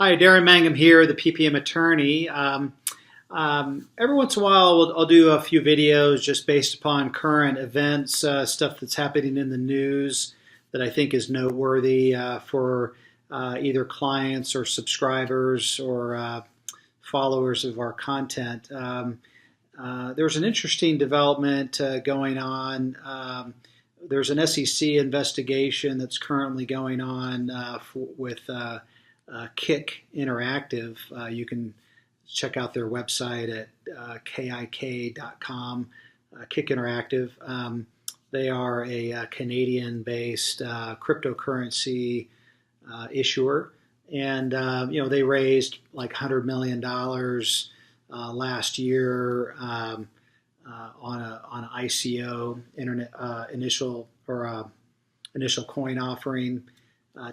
Hi, Darin Mangum here, the PPM attorney. Every once in a while, I'll do a few videos just based upon current events, stuff that's happening in the news that I think is noteworthy for either clients or subscribers or followers of our content. There's an interesting development going on. There's an SEC investigation that's currently going on with Kick Interactive. You can check out their website at kik.com, Kick Interactive. They are a Canadian-based cryptocurrency issuer, and they raised like $100 million last year on an ICO, initial coin offering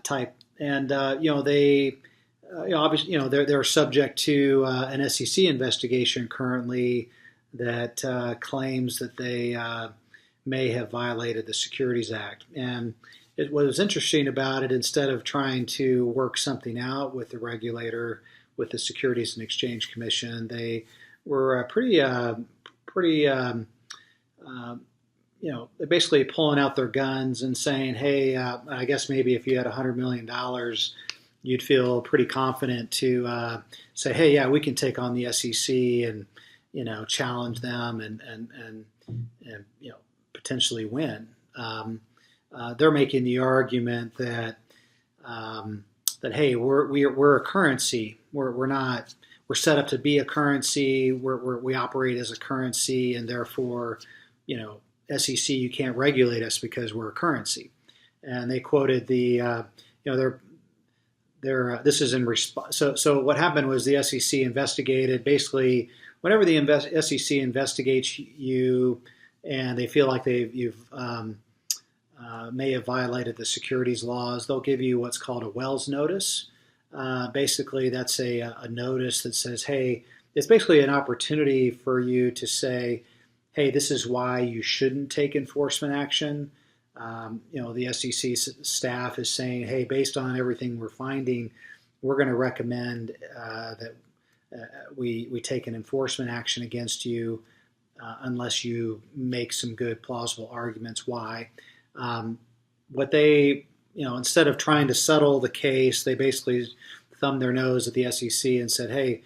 type. And they obviously they're subject to an SEC investigation currently that claims that they may have violated the Securities Act. And what was interesting about it, instead of trying to work something out with the regulator, with the Securities and Exchange Commission, they were they're basically pulling out their guns and saying, hey, I guess maybe if you had $100 million, you'd feel pretty confident to say, hey, yeah, we can take on the SEC and, challenge them and potentially win. They're making the argument that, hey, we're a currency. We're set up to be a currency. We operate as a currency, and therefore, SEC, you can't regulate us because we're a currency. And they quoted this is in response. So what happened was the SEC investigated. Basically, whenever the SEC investigates you, and they feel like you've may have violated the securities laws, they'll give you what's called a Wells notice. Basically, that's a notice that says, hey, it's basically an opportunity for you to say, hey, this is why you shouldn't take enforcement action. The SEC staff is saying, hey, based on everything we're finding, we're going to recommend that we take an enforcement action against you unless you make some good plausible arguments why. What they, instead of trying to settle the case, they basically thumbed their nose at the SEC and said, hey,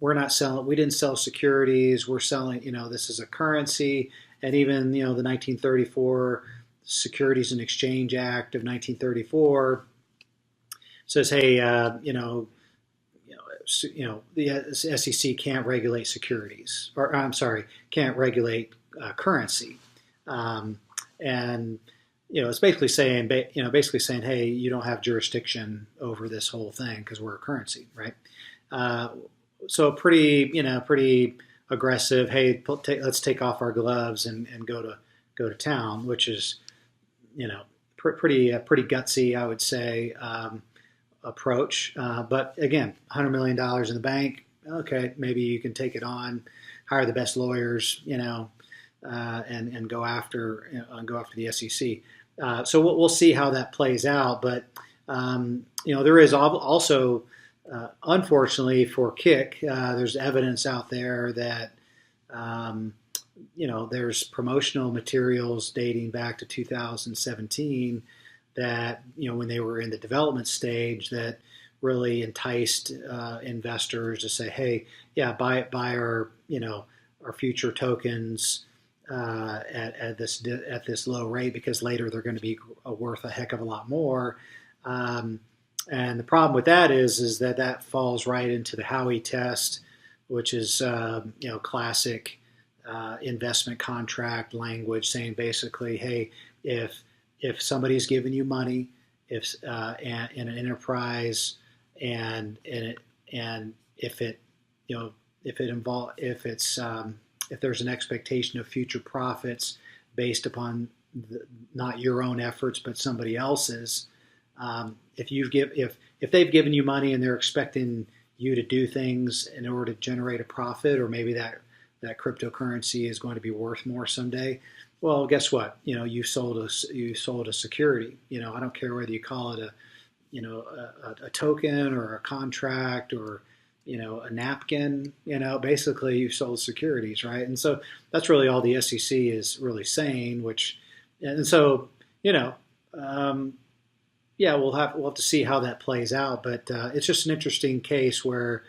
we didn't sell securities, we're selling, this is a currency. And even, the 1934 Securities and Exchange Act of 1934 says, hey, the SEC can't regulate securities, or I'm sorry, can't regulate currency. And it's basically saying, hey, you don't have jurisdiction over this whole thing because we're a currency, right? So pretty aggressive. Hey, let's take off our gloves and go to town, which is, pretty gutsy, I would say, approach. But again, $100 million in the bank. Okay, maybe you can take it on, hire the best lawyers, and go after the SEC. So we'll see how that plays out. But there is also, unfortunately for Kick, there's evidence out there that there's promotional materials dating back to 2017 that when they were in the development stage that really enticed investors to say, hey, yeah, buy our our future tokens at this low rate because later they're going to be worth a heck of a lot more. And the problem with that is that falls right into the Howey test, which is classic investment contract language, saying basically, hey, if somebody's giving you money, if in an enterprise, and if there's an expectation of future profits based upon not your own efforts but somebody else's. If they've given you money and they're expecting you to do things in order to generate a profit, or maybe that cryptocurrency is going to be worth more someday, well, guess what? You sold a security. I don't care whether you call it a token or a contract or a napkin. Basically you sold securities, right? And so that's really all the SEC is really saying. And so yeah, we'll have to see how that plays out. But it's just an interesting case where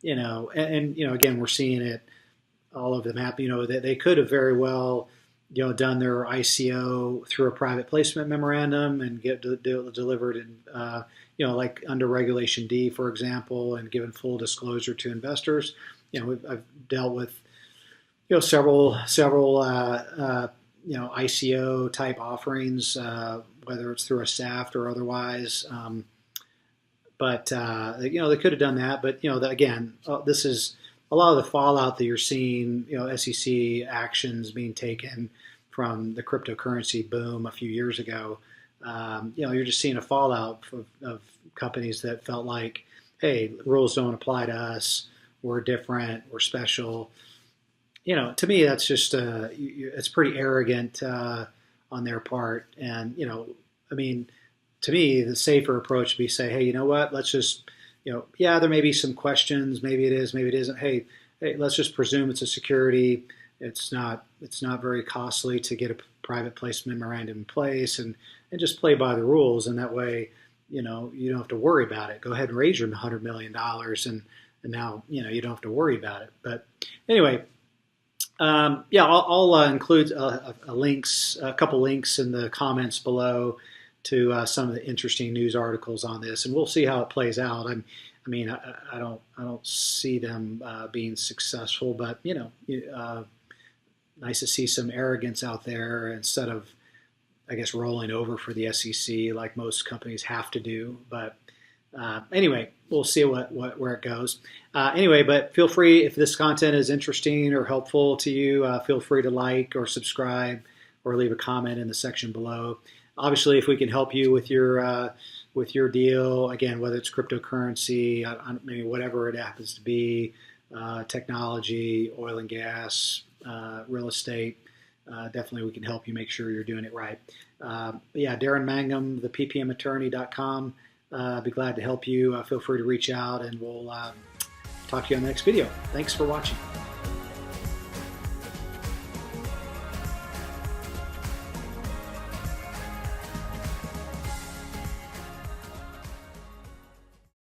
and again, we're seeing it all over the map. They could have very well done their ICO through a private placement memorandum and get delivered in, like under Regulation D, for example, and given full disclosure to investors. I've dealt with several ICO type offerings, whether it's through a SAFT or otherwise. But they could have done that. But again, this is a lot of the fallout that you're seeing. SEC actions being taken from the cryptocurrency boom a few years ago. You're just seeing a fallout of companies that felt like, hey, rules don't apply to us. We're different. We're special. To me, that's just it's pretty arrogant on their part. And to me, the safer approach would be say, hey, you know what? Let's just, yeah, there may be some questions. Maybe it is, maybe it isn't. Hey, let's just presume it's a security. It's not very costly to get a private placement memorandum in place and just play by the rules. And that way, you don't have to worry about it. Go ahead and raise your $100 million and now, you don't have to worry about it. But anyway, yeah, I'll include a couple links in the comments below to some of the interesting news articles on this, and we'll see how it plays out. I don't see them being successful, but nice to see some arrogance out there instead of, I guess, rolling over for the SEC like most companies have to do. But anyway, we'll see where it goes. Anyway, but feel free, if this content is interesting or helpful to you, feel free to like or subscribe or leave a comment in the section below. Obviously, if we can help you with your deal, again, whether it's cryptocurrency, maybe whatever it happens to be, technology, oil and gas, real estate, definitely we can help you make sure you're doing it right. Yeah, Darin Mangum, theppmattorney.com. Be glad to help you. Feel free to reach out, and we'll talk to you on the next video. Thanks for watching.